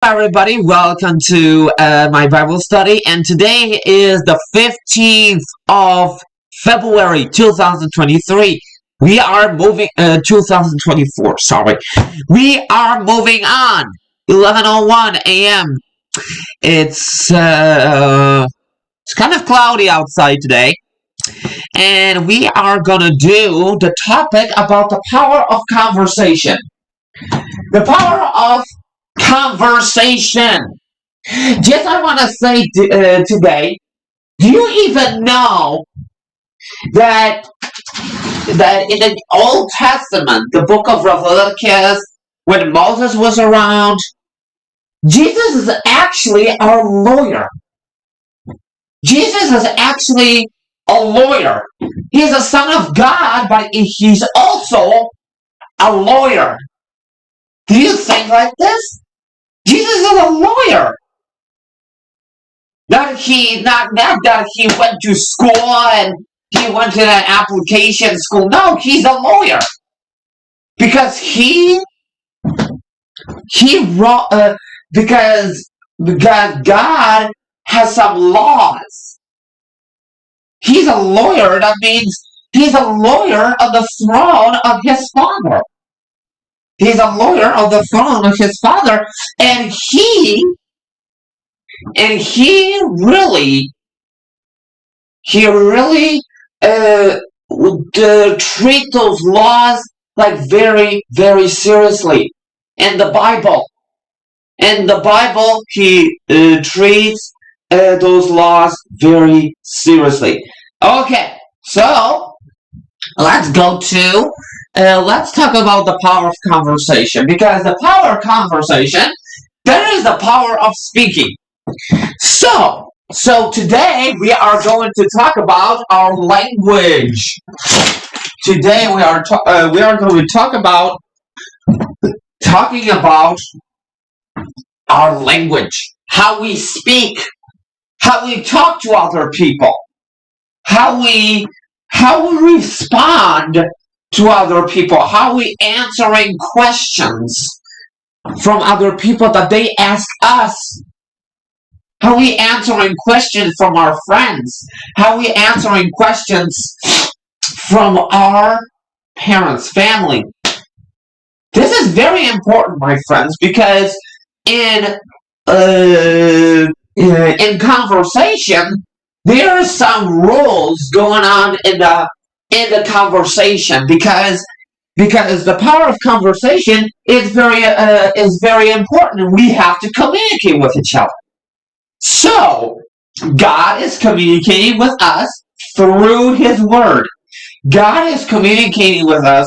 Everybody, welcome to my Bible study, and today is the 15th of February 2023. We are moving 2024, sorry. We are moving on. 11:01 a.m. It's kind of cloudy outside today, and we are going to do the topic about the power of conversation. The power of conversation. Just I want to say today, do you even know that in the Old Testament, the book of Leviticus, when Moses was around, Jesus is actually a lawyer. Jesus is actually a lawyer. He's a son of God, but he's also a lawyer. Do you think like this? Jesus is a lawyer. Not that he went to school and he went to an application school. No, he's a lawyer because he wrote because God has some laws. He's a lawyer. That means he's a lawyer of the throne of his father. He's a lawyer of the throne of his father, and he really would treat those laws like very, very seriously. In the Bible, he treats those laws very seriously. Okay, so let's talk about the power of conversation, because the power of conversation, there is the power of speaking. So today we are going to talk about our language. Today we are going to talking about our language, how we speak, how we talk to other people, how we respond to other people, how we answering questions from other people that they ask us. How we answering questions from our friends? How we answering questions from our parents, family? This is very important, my friends, because in conversation, there are some rules going on in the conversation, because the power of conversation is very important, and we have to communicate with each other. So, God is communicating with us through His Word. God is communicating with us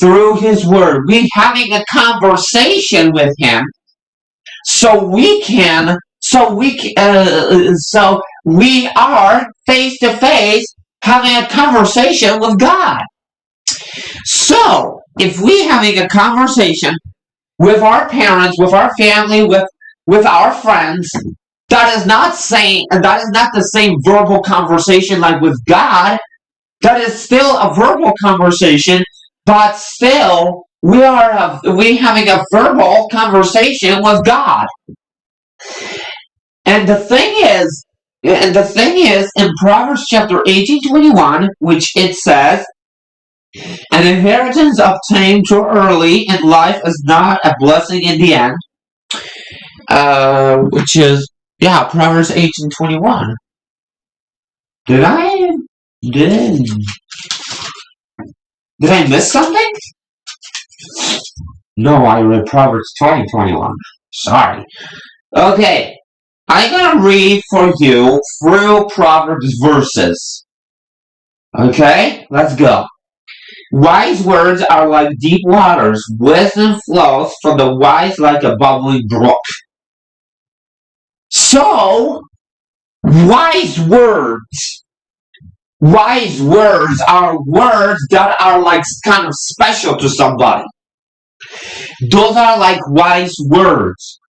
through His Word. We're having a conversation with Him, so we are face to face having a conversation with God. So, if we having a conversation with our parents, with our family, with our friends, that is not the same verbal conversation like with God. That is still a verbal conversation, but still we having a verbal conversation with God. And the thing is, in Proverbs chapter 18:21, which it says, "An inheritance obtained too early in life is not a blessing in the end," which is, yeah, Proverbs 18:21. Did I miss something? No, I read Proverbs 20:21. Sorry. Okay, I'm gonna read for you through Proverbs verses. Okay, let's go. Wise words are like deep waters. Wisdom flows from the wise like a bubbling brook. So, wise words are words that are like kind of special to somebody. Those are like wise words.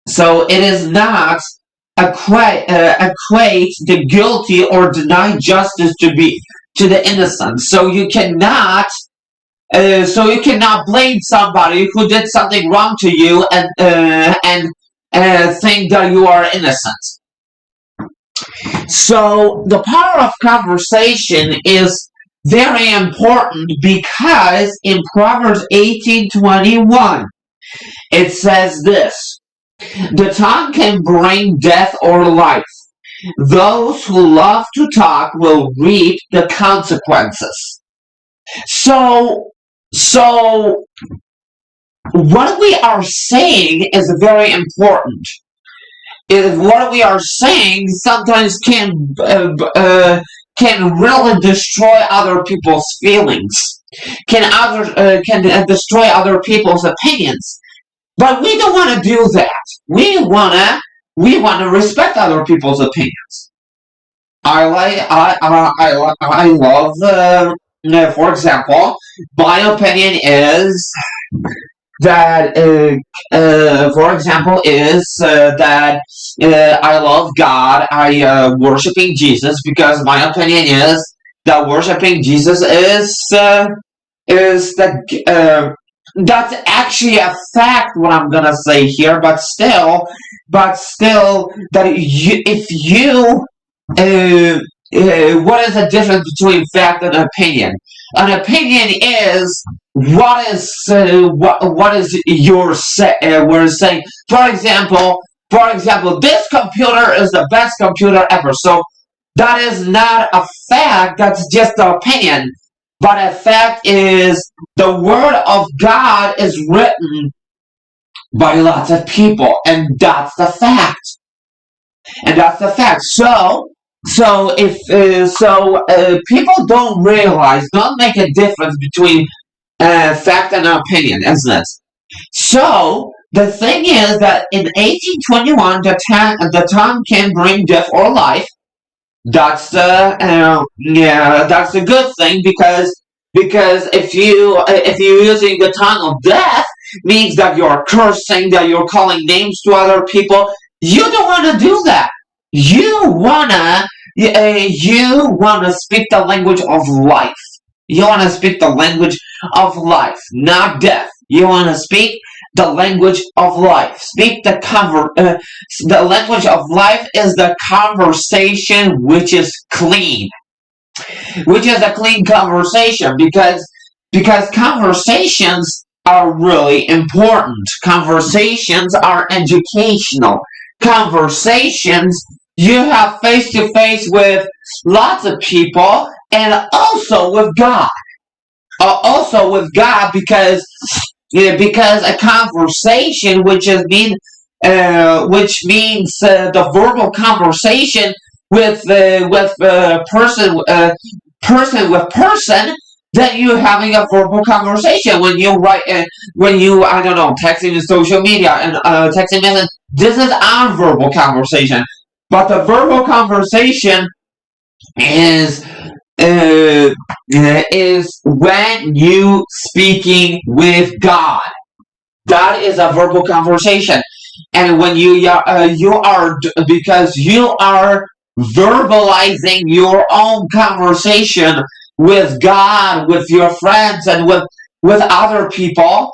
So it is not equate the guilty or deny justice to the innocent. So you cannot So you cannot blame somebody who did something wrong to you and think that you are innocent. So the power of conversation is very important because in Proverbs 18:21 it says this: the tongue can bring death or life. Those who love to talk will reap the consequences. So, so what we are saying is very important. Is what we are saying sometimes can really destroy other people's feelings, can destroy other people's opinions. But we don't want to do that. We wanna respect other people's opinions. I love. For example, my opinion is that for example is that I love God. I worshiping Jesus because my opinion is that worshiping Jesus is the that's actually a fact what I'm gonna say here, but still that if you what is the difference between fact and opinion? An opinion is what is your we're saying. For example, this computer is the best computer ever. So that is not a fact. That's just an opinion. But a fact is the word of God is written by lots of people, and that's the fact. And that's the fact. So if people don't make a difference between fact and opinion, isn't it? So the thing is that in 1821, the tongue can bring death or life. That's a good thing because if you're using the tongue of death, means that you're cursing, that you're calling names to other people. You don't want to do that. You wanna speak the language of life. You wanna speak the language of life, not death. You wanna speak the language of life. The language of life is the conversation which is clean, which is a clean conversation because conversations are really important. Conversations are educational. Conversations you have face to face with lots of people and also with God. Because a conversation which means the verbal conversation with person with person, then you're having a verbal conversation when you I don't know, texting in social media and texting message. This is our verbal conversation, but the verbal conversation is is when you speaking with God. That is a verbal conversation, and when you are because you are verbalizing your own conversation with God, with your friends, and with other people.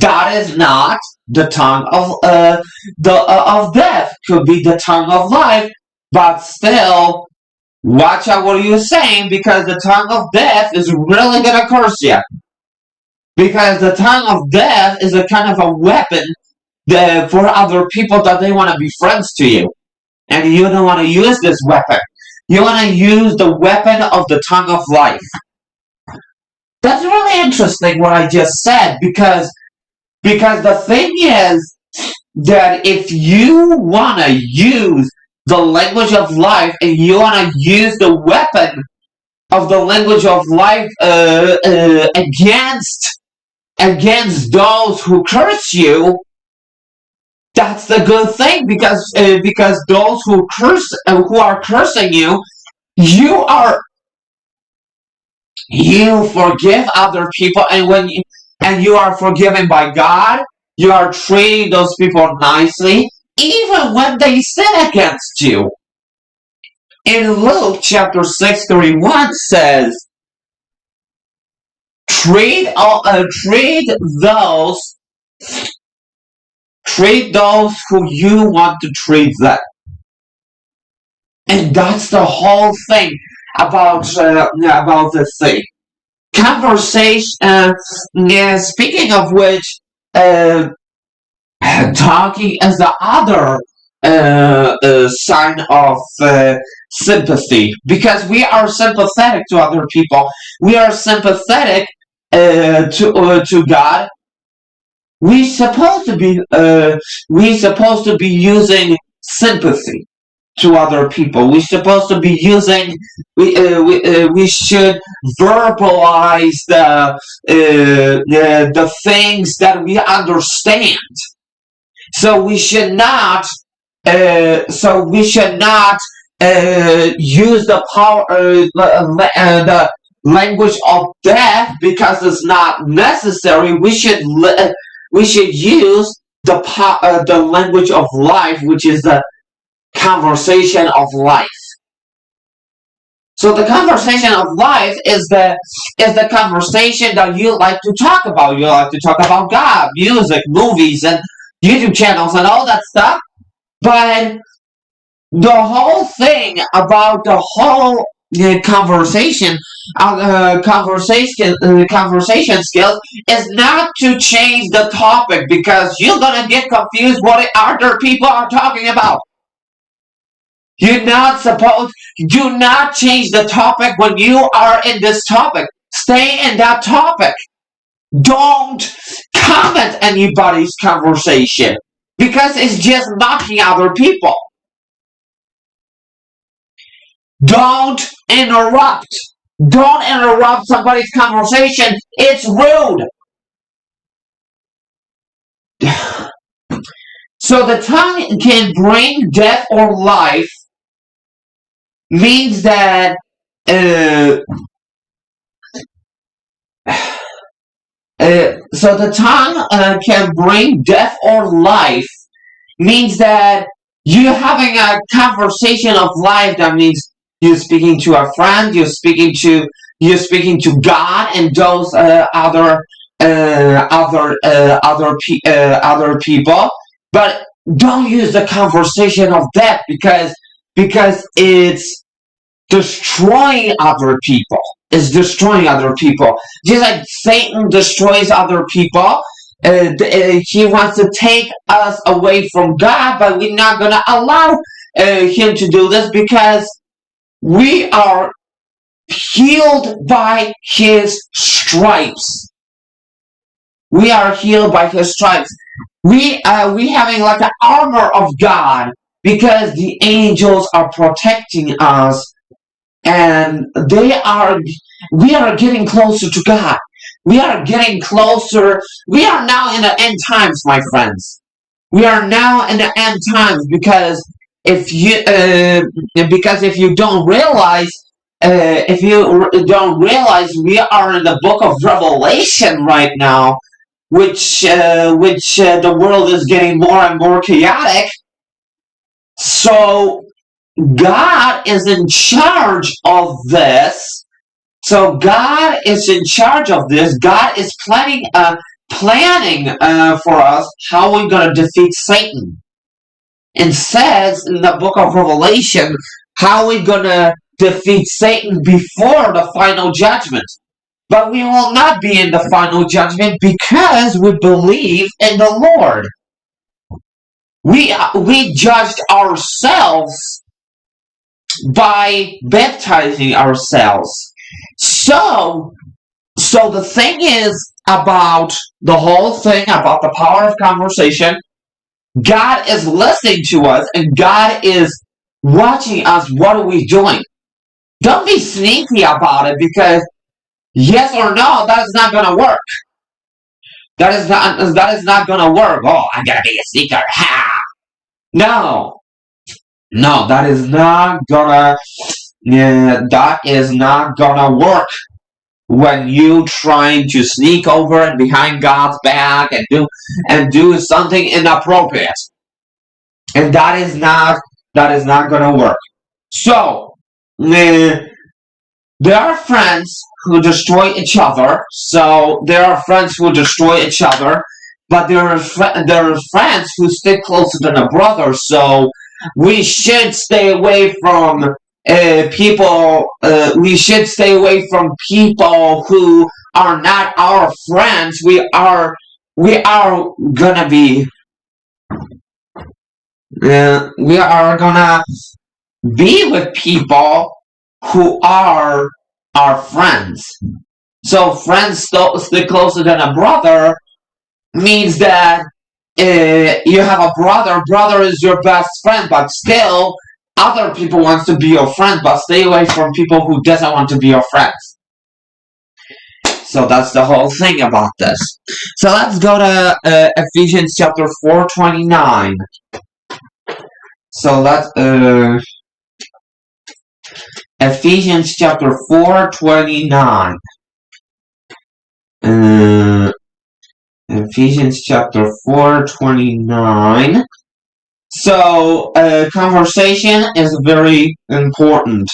That is not the tongue of death. Could be the tongue of life, but still, watch out what you're saying because the tongue of death is really gonna curse you. Because the tongue of death is a kind of a weapon for other people that they want to be friends to you. And you don't want to use this weapon. You want to use the weapon of the tongue of life. That's really interesting what I just said because the thing is that if you want to use the language of life and you want to use the weapon of the language of life against those who curse you, that's the good thing because those who are cursing you, you are you forgive other people, and you are forgiven by God. You are treating those people nicely, even when they sin against you. In Luke chapter 6:31 says, treat those treat those who you want to treat them. And that's the whole thing about this thing. Conversation. Yeah, speaking of which, uh, talking is the other sign of sympathy, because we are sympathetic to other people. We are sympathetic to God. We supposed to be using sympathy to other people. We're supposed to be using. We should verbalize the things that we understand. So we should not. Use the power, the language of death, because it's not necessary. We should use the language of life, which is the conversation of life. So the conversation of life is the conversation that you like to talk about. You like to talk about God, music, movies, and YouTube channels, and all that stuff. But the whole thing about the whole conversation skills is not to change the topic, because you're gonna get confused what other people are talking about. You're not supposed. Do not change the topic when you are in this topic. Stay in that topic. Don't comment anybody's conversation, because it's just mocking other people. Don't interrupt. Don't interrupt somebody's conversation. It's rude. So the tongue can bring death or life, means that uh, so the tongue can bring death or life, means that you having a conversation of life. That means you're speaking to a friend, you're speaking to God, and those other people. But don't use the conversation of death, because it's destroying other people. Is destroying other people. Just like Satan destroys other people, he wants to take us away from God, but we're not going to allow him to do this, because we are healed by his stripes. We are healed by his stripes. We having like an armor of God, because the angels are protecting us, and we are getting closer to God. We are getting closer. We are now in the end times, my friends. We are now in the end times, because if you don't realize, we are in the book of Revelation right now, which the world is getting more and more chaotic. So God is in charge of this. So God is in charge of this. God is planning for us how we're going to defeat Satan. And says in the book of Revelation how we're going to defeat Satan before the final judgment. But we will not be in the final judgment, because we believe in the Lord. We judged ourselves by baptizing ourselves. So the thing is about the whole thing about the power of conversation. God is listening to us, and God is watching us. What are we doing? Don't be sneaky about it, because yes or no, that is not gonna work. That is not gonna work. Oh, I'm gonna be a sneaker. Ha! No, no, that is not gonna. Yeah, that is not gonna work. When you trying to sneak over and behind God's back and do something inappropriate, and that is not gonna work. So there are friends who destroy each other. So there are friends who destroy each other, but there are friends who stick closer than a brother. So we should stay away from people. We should stay away from people who are not our friends. We are gonna be. We are gonna be with people who are our friends. So friends stick closer than a brother means that you have a brother. Brother is your best friend, but still other people want to be your friend, but stay away from people who doesn't want to be your friends. So that's the whole thing about this. So let's go to Ephesians chapter 4:29. So let's Ephesians chapter 4:29. Ephesians chapter 4:29. So conversation is very important.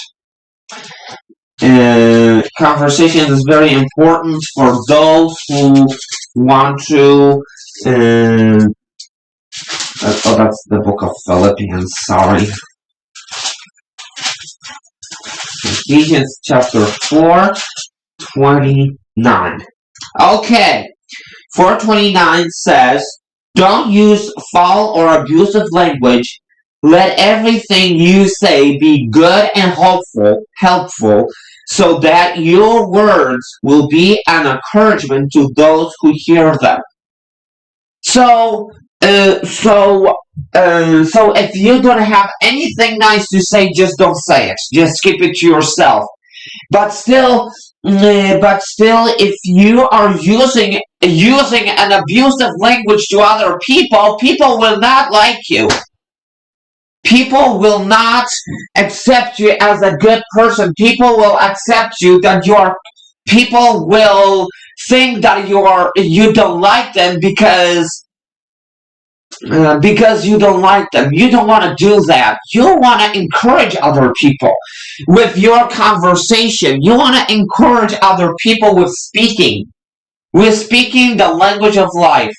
Conversation is very important for those who want to. Oh, that's the book of Philippians. Sorry. Ephesians chapter 4:29. Okay. 4:29 says, "Don't use foul or abusive language. Let everything you say be good and helpful, so that your words will be an encouragement to those who hear them." So, if you don't have anything nice to say, just don't say it. Just keep it to yourself. But still, if you are using an abusive language to other people, people will not like you. People will not accept you as a good person. People will accept you that you are. People will think that you don't like them because you don't like them. You don't want to do that. You want to encourage other people with your conversation. You want to encourage other people with speaking the language of life.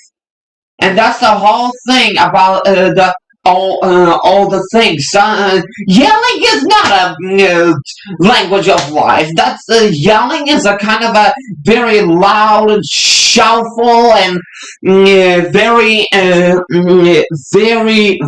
And that's the whole thing about all the things. Yelling is not a language of life. That's yelling is a kind of a very loud and shoutful and very, very.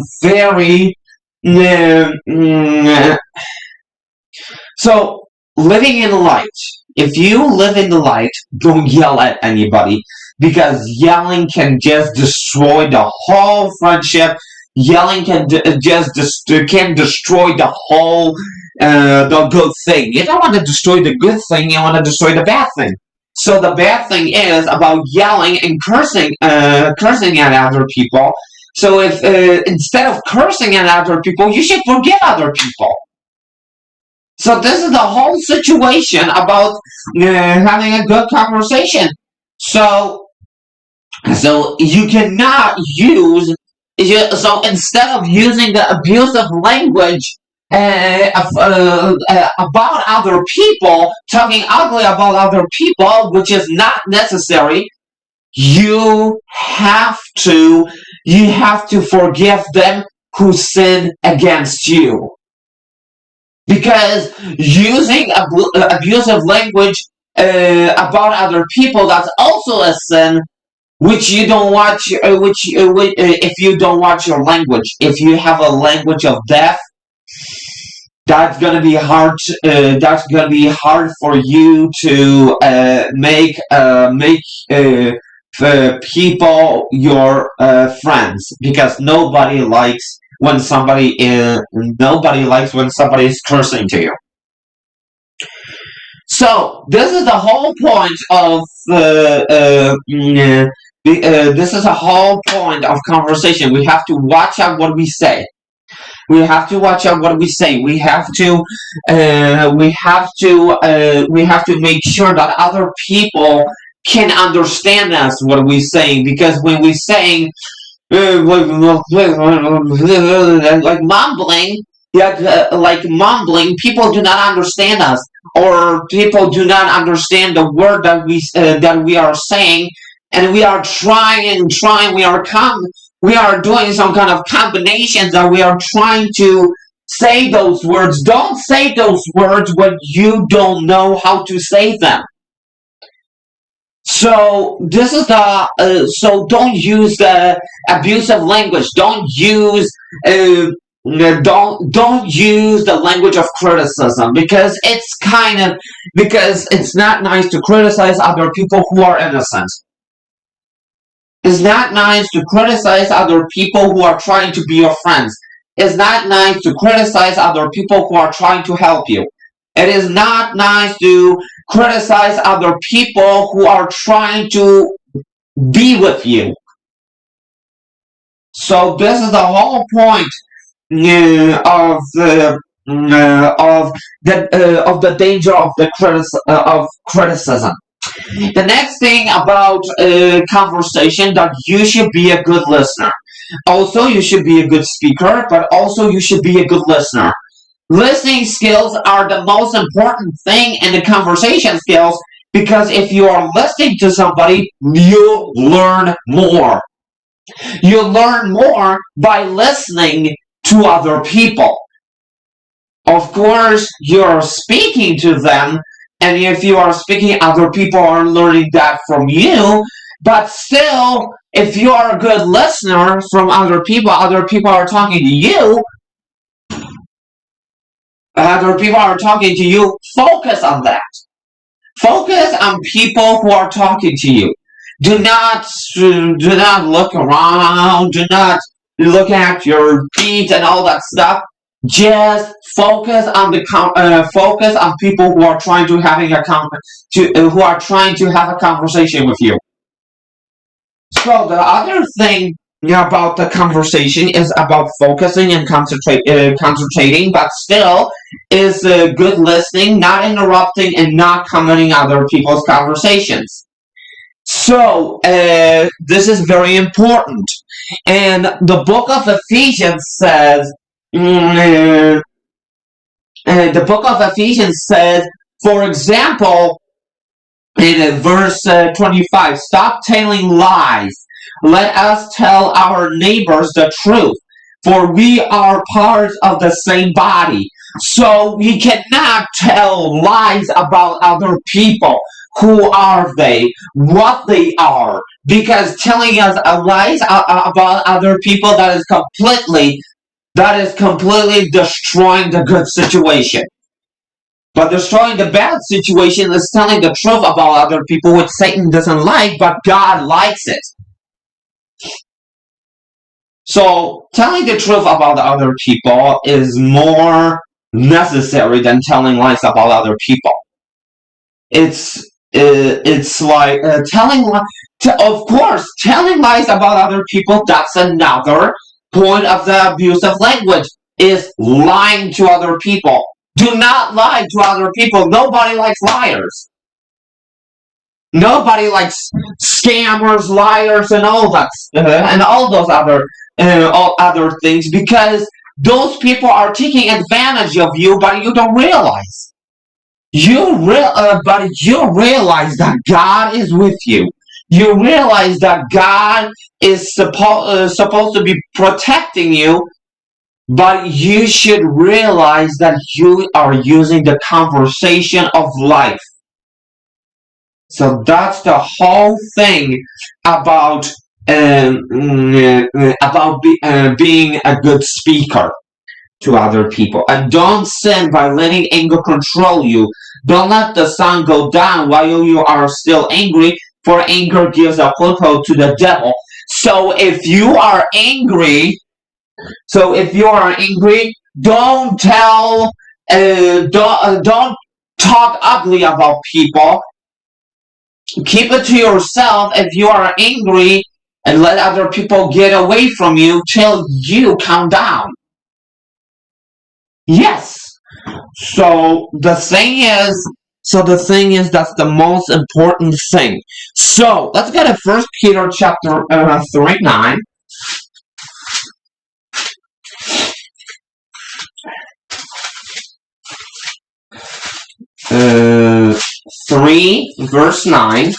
So living in the light. If you live in the light, don't yell at anybody, because yelling can just destroy the whole friendship. Yelling can can destroy the whole the good thing. You don't want to destroy the good thing. You want to destroy the bad thing. So the bad thing is about yelling and cursing at other people. So if instead of cursing at other people, you should forgive other people. So this is the whole situation about having a good conversation. So you cannot use. So instead of using the abusive language about other people, talking ugly about other people, which is not necessary, you have to forgive them who sin against you. Because using abusive language about other people, that's also a sin, which you don't watch. If you don't watch your language, if you have a language of death, that's gonna be hard. That's gonna be hard for you to make people your friends, because nobody likes when somebody is cursing to you. So this is the whole point of this is a whole point of conversation. We have to watch out what we say. We have to watch out what we say. We have to make sure that other people can understand us what we're saying, because when we're saying like mumbling, yet like mumbling. People do not understand us, or people do not understand the word that we are saying, and we are trying. We are doing some kind of combinations that we are trying to say those words. Don't say those words when you don't know how to say them. So this is the so don't use the abusive language. Don't use the language of criticism, because it's not nice to criticize other people who are innocent. It's not nice to criticize other people who are trying to be your friends. It's not nice to criticize other people who are trying to help you. It is not nice to criticize other people who are trying to be with you. So this is the whole point of the danger of of criticism. The next thing about conversation, that you should be a good listener. Also, you should be a good speaker, but also you should be a good listener. Listening skills are the most important thing in the conversation skills, because if you are listening to somebody, you learn more. You learn more by listening to other people. Of course, you're speaking to them, and if you are speaking, other people are learning that from you. But still, if you are a good listener from other people are talking to you, focus on that. Focus on people who are talking to you. Do not look around. Do not look at your feet and all that stuff. Just focus on people who are trying to who are trying to have a conversation with you. So the other thing about the conversation is about focusing and concentrating, but still is good listening, not interrupting, and not commenting other people's conversations. So this is very important, and the book of Ephesians says. The book of Ephesians says, for example, in verse 25, stop telling lies. Let us tell our neighbors the truth, for we are parts of the same body. So we cannot tell lies about other people. Who are they? What they are? Because telling us lies about other people, that is completely destroying the good situation. But destroying the bad situation is telling the truth about other people, which Satan doesn't like, but God likes it. So telling the truth about other people is more necessary than telling lies about other people. It's like of course, telling lies about other people. That's another point of the abusive language, is lying to other people. Do not lie to other people. Nobody likes liars. Nobody likes scammers, liars, and all that, and all other things, because those people are taking advantage of you, but you don't realize. But you realize that God is with you. You realize that God is supposed to be protecting you, but you should realize that you are using the conversation of life. So that's the whole thing about being a good speaker to other people. And don't sin by letting anger control you. Don't let the sun go down while you are still angry, for anger gives a foothold to the devil. So if you are angry, don't talk ugly about people. Keep it to yourself if you are angry, and let other people get away from you till you calm down. Yes. So the thing is that's the most important thing. So let's get to 1 Peter chapter 3:9. 3 verse 9,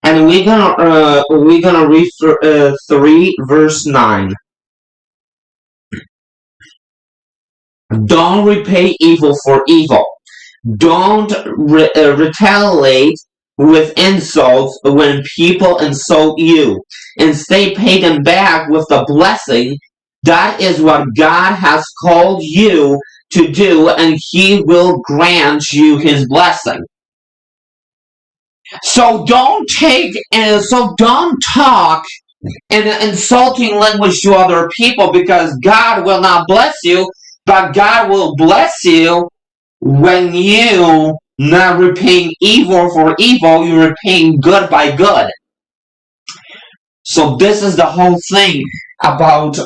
and we're gonna read 3 verse 9. Don't repay evil for evil. Don't retaliate with insults when people insult you. Instead, pay them back with a blessing. That is what God has called you to do, and He will grant you His blessing. So don't talk in an insulting language to other people, because God will not bless you, but God will bless you when you not repaying evil for evil, you're repaying good by good. So this is the whole thing about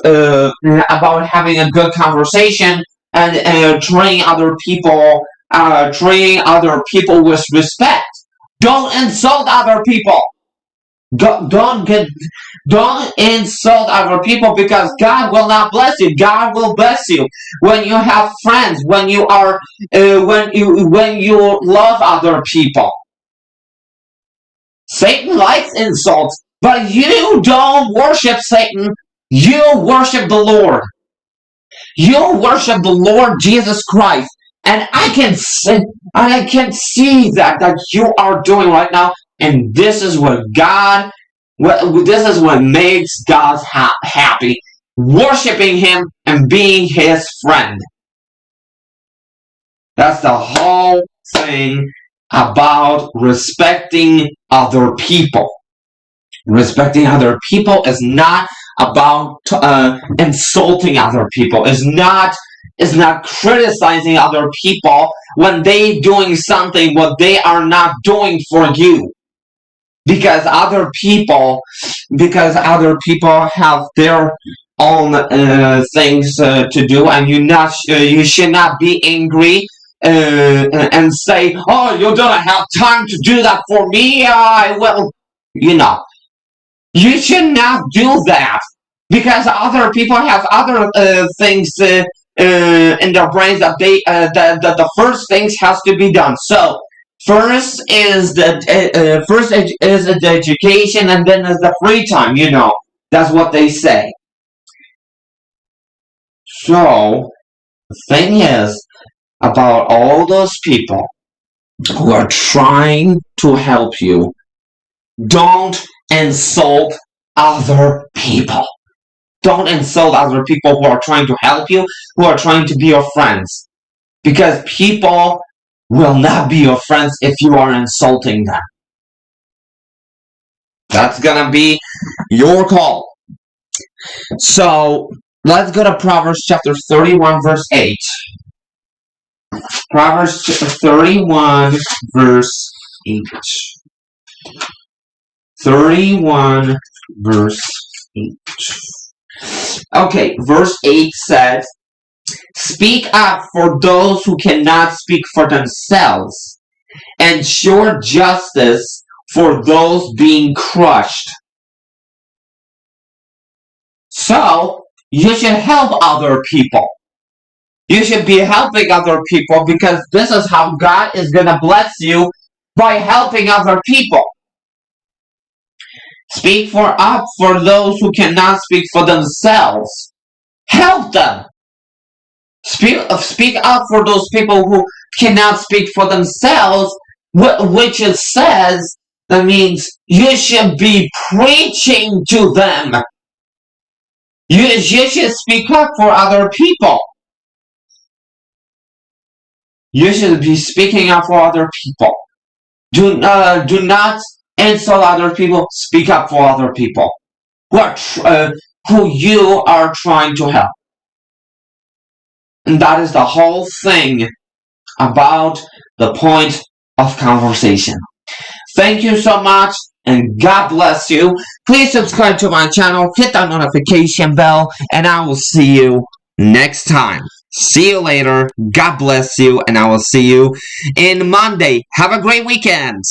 having a good conversation and treating other people with respect. Don't insult other people. Don't insult other people, because God will not bless you. God will bless you when you have friends, when you love other people. Satan likes insults, but you don't worship Satan. You worship the Lord. You worship the Lord Jesus Christ, and I can see that you are doing right now. And this is what makes God happy. Worshiping Him and being His friend. That's the whole thing about respecting other people. Respecting other people is not about insulting other people. Is not criticizing other people when they doing something what they are not doing for you. Because other people have their own things to do, and you should not be angry and say, "Oh, you don't have time to do that for me. I will," You should not do that, because other people have other things in their brains that the first things has to be done. So. First is the education, and then is the free time. That's what they say. So the thing is about all those people who are trying to help you. Don't insult other people. Don't insult other people who are trying to help you, who are trying to be your friends, because people will not be your friends if you are insulting them. That's gonna be your call. So let's go to Proverbs chapter 31 verse 8. Proverbs 31 verse 8. 31 verse 8. Okay, verse 8 says, "Speak up for those who cannot speak for themselves. Ensure justice for those being crushed." So, you should help other people. You should be helping other people, because this is how God is going to bless you, by helping other people. Speak up for those who cannot speak for themselves. Help them. Speak up for those people who cannot speak for themselves, which it says, that means you should be preaching to them. You should speak up for other people. You should be speaking up for other people. Do not insult other people. Speak up for other people who you are trying to help. And that is the whole thing about the point of conversation. Thank you so much, and God bless you. Please subscribe to my channel, hit that notification bell, and I will see you next time. See you later. God bless you, and I will see you in Monday. Have a great weekend.